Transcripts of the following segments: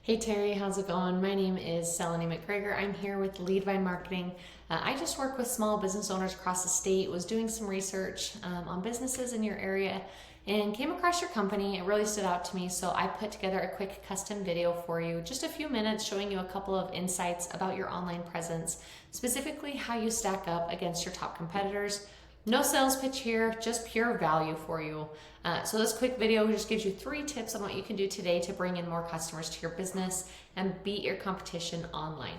Hey Terry, how's it going? My name is Selene McGregor. I'm here with Leadvine Marketing. I just work with small business owners across the state, was doing some research on businesses in your area and came across your company. It really stood out to me, so I put together a quick custom video for you, just a few minutes showing you a couple of insights about your online presence, specifically how you stack up against your top competitors. No sales pitch here, just pure value for you. So this quick video just gives you 3 tips on what you can do today to bring in more customers to your business and beat your competition online.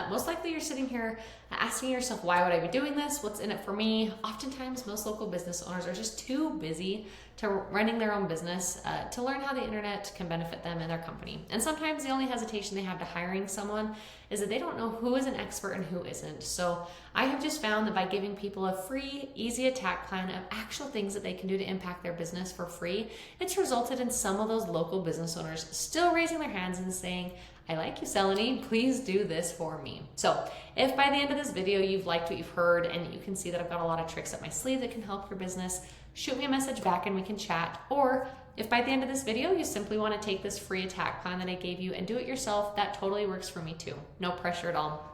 Most likely you're sitting here asking yourself, why would I be doing this? What's in it for me? Oftentimes most local business owners are just too busy to running their own business to learn how the internet can benefit them and their company. And sometimes the only hesitation they have to hiring someone is that they don't know who is an expert and who isn't. So I have just found that by giving people a free, easy attack plan of actual things that they can do to impact their business for free, it's resulted in some of those local business owners still raising their hands and saying, I like you, Selene, please do this for me. So if by the end of this video you've liked what you've heard and you can see that I've got a lot of tricks up my sleeve that can help your business, shoot me a message back and we can chat. Or if by the end of this video you simply want to take this free attack plan that I gave you and do it yourself, that totally works for me too. No pressure at all.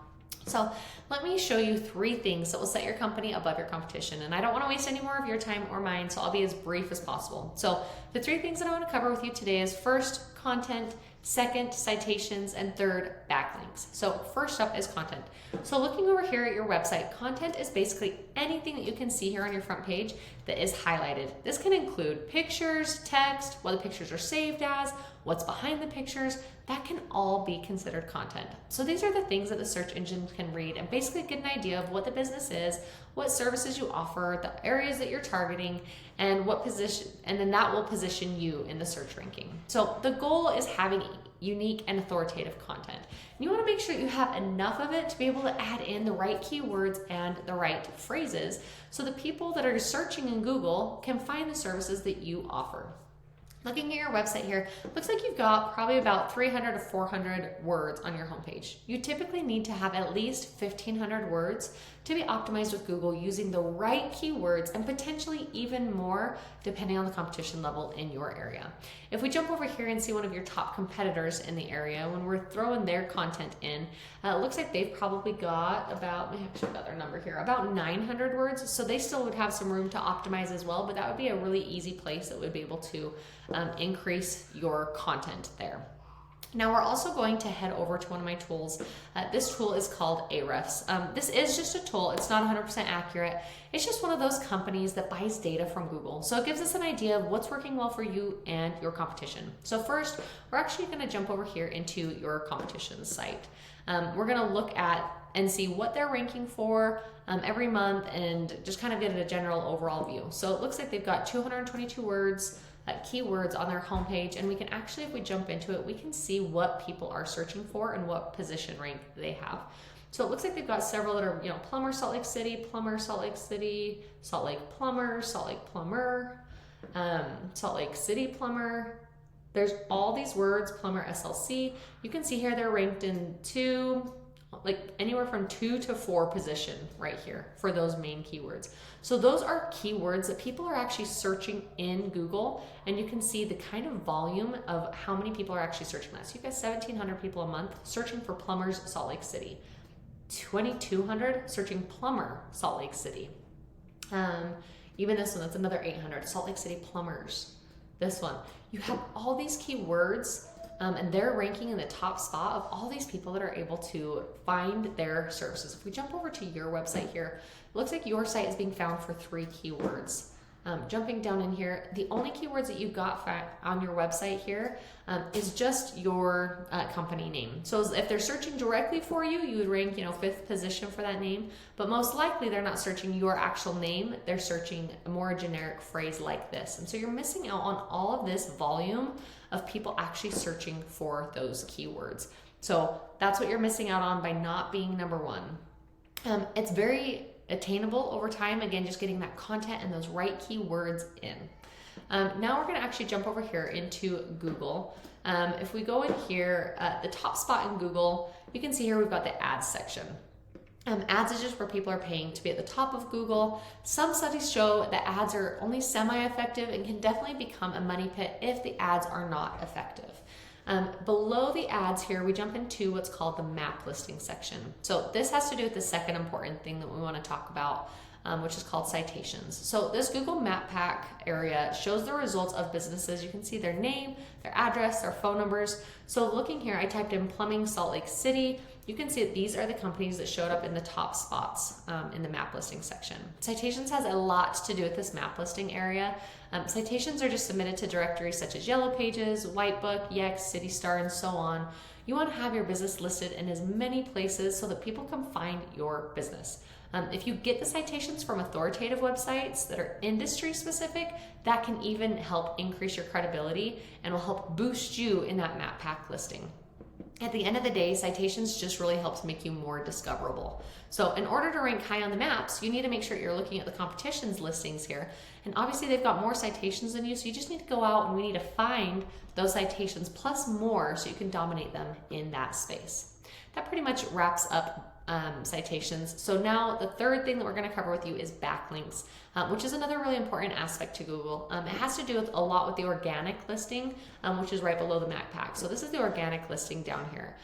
So let me show you 3 things that will set your company above your competition. And I don't want to waste any more of your time or mine, so I'll be as brief as possible. So the 3 things that I want to cover with you today is first, content, second, citations, and third, backlinks. So first up is content. So looking over here at your website, content is basically anything that you can see here on your front page that is highlighted. This can include pictures, text, what the pictures are saved as, what's behind the pictures. That can all be considered content. So these are the things that the search engine can read and basically get an idea of what the business is, what services you offer, the areas that you're targeting, and what position, and then that will position you in the search ranking. So the goal is having unique and authoritative content. And you want to make sure you have enough of it to be able to add in the right keywords and the right phrases so the people that are searching in Google can find the services that you offer. Looking at your website here, looks like you've got probably about 300 to 400 words on your homepage. You typically need to have at least 1,500 words to be optimized with Google using the right keywords and potentially even more depending on the competition level in your area. If we jump over here and see one of your top competitors in the area, when we're throwing their content in, it looks like they've probably got about, I actually got their number here, about 900 words. So they still would have some room to optimize as well, but that would be a really easy place that would be able to increase your content there. Now we're also going to head over to one of my tools. This tool is called Ahrefs. This is just a tool. It's not 100% accurate. It's just one of those companies that buys data from Google. So it gives us an idea of what's working well for you and your competition. So first, we're actually going to jump over here into your competition site. We're going to look at and see what they're ranking for every month and just kind of get a general overall view. So it looks like they've got 222 words, keywords on their homepage, and we can actually, if we jump into it, we can see what people are searching for and what position rank they have. So it looks like they've got several that are, plumber Salt Lake City, plumber Salt Lake City, Salt Lake plumber, Salt Lake plumber, Salt Lake City plumber. There's all these words, plumber SLC. You can see here they're ranked in anywhere from 2 to 4 position right here for those main keywords. So those are keywords that people are actually searching in Google, and you can see the kind of volume of how many people are actually searching that. So you've got 1,700 people a month searching for plumbers Salt Lake City, 2,200 searching plumber Salt Lake City. Even this one, that's another 800, Salt Lake City plumbers. This one, you have all these keywords and they're ranking in the top spot of all these people that are able to find their services. If we jump over to your website here, it looks like your site is being found for 3 keywords. Jumping down in here, the only keywords that you've got on your website here is just your company name. So if they're searching directly for you, you would rank 5th position for that name, but most likely they're not searching your actual name, they're searching a more generic phrase like this. And so you're missing out on all of this volume of people actually searching for those keywords. So that's what you're missing out on by not being number 1. It's very attainable over time, again, just getting that content and those right keywords in. Now we're going to actually jump over here into Google. If we go in here, the top spot in Google, you can see here we've got the ads section. Ads is just where people are paying to be at the top of Google. Some studies show that ads are only semi-effective and can definitely become a money pit if the ads are not effective. Below the ads here, we jump into what's called the map listing section. So this has to do with the second important thing that we want to talk about, which is called citations. So this Google Map Pack area shows the results of businesses. You can see their name, their address, their phone numbers. So looking here, I typed in plumbing Salt Lake City. You can see that these are the companies that showed up in the top spots in the map listing section. Citations has a lot to do with this map listing area. Citations are just submitted to directories such as Yellow Pages, Whitebook, Yext, CityStar, and so on. You want to have your business listed in as many places so that people can find your business. If you get the citations from authoritative websites that are industry specific, that can even help increase your credibility and will help boost you in that map pack listing. At the end of the day, citations just really helps make you more discoverable. So in order to rank high on the maps, you need to make sure you're looking at the competition's listings here. And obviously they've got more citations than you, so you just need to go out and we need to find those citations plus more so you can dominate them in that space. That pretty much wraps up citations. So now the third thing that we're going to cover with you is backlinks, which is another really important aspect to Google. It has to do with a lot with the organic listing, which is right below the map pack. So this is the organic listing down here.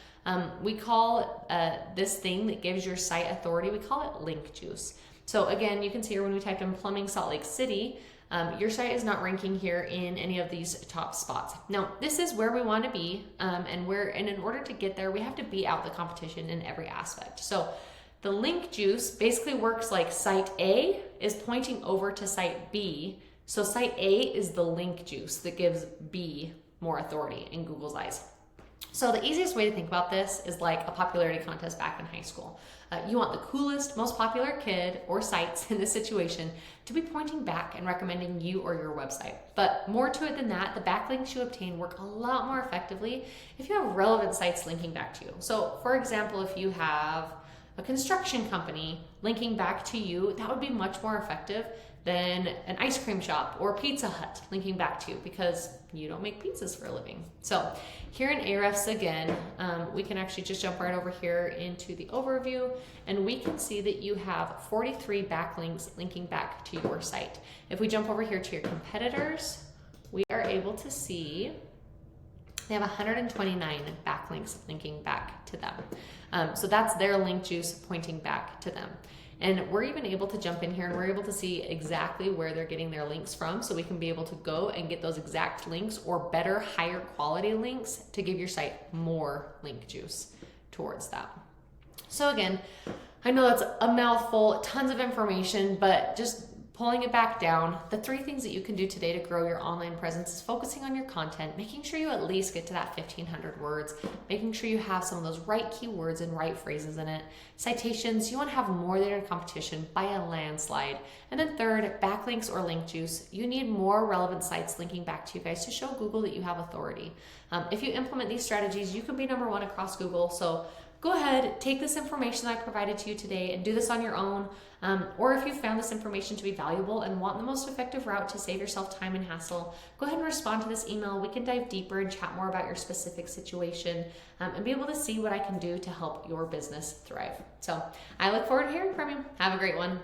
We call this thing that gives your site authority, we call it link juice. So again, you can see here when we typed in plumbing Salt Lake City, your site is not ranking here in any of these top spots. Now, this is where we want to be, and in order to get there, we have to beat out the competition in every aspect. So the link juice basically works like site A is pointing over to site B. So site A is the link juice that gives B more authority in Google's eyes. So the easiest way to think about this is like a popularity contest back in high school. You want the coolest, most popular kid or sites in this situation to be pointing back and recommending you or your website. But more to it than that, the backlinks you obtain work a lot more effectively if you have relevant sites linking back to you. So for example, if you have a construction company linking back to you, that would be much more effective than an ice cream shop or Pizza Hut linking back to you because you don't make pizzas for a living. So here in Ahrefs again, we can actually just jump right over here into the overview and we can see that you have 43 backlinks linking back to your site. If we jump over here to your competitors, we are able to see they have 129 backlinks linking back to them. So that's their link juice pointing back to them. And we're even able to jump in here and we're able to see exactly where they're getting their links from. So we can be able to go and get those exact links or better, higher quality links to give your site more link juice towards that. So again, I know that's a mouthful, tons of information, but just pulling it back down, the 3 things that you can do today to grow your online presence is focusing on your content, making sure you at least get to that 1,500 words, making sure you have some of those right keywords and right phrases in it. Citations, you want to have more than your competition by a landslide. And then third, backlinks or link juice. You need more relevant sites linking back to you guys to show Google that you have authority. If you implement these strategies, you can be number 1 across Google. So go ahead, take this information that I provided to you today and do this on your own. Or if you found this information to be valuable and want the most effective route to save yourself time and hassle, go ahead and respond to this email. We can dive deeper and chat more about your specific situation and be able to see what I can do to help your business thrive. So I look forward to hearing from you. Have a great one.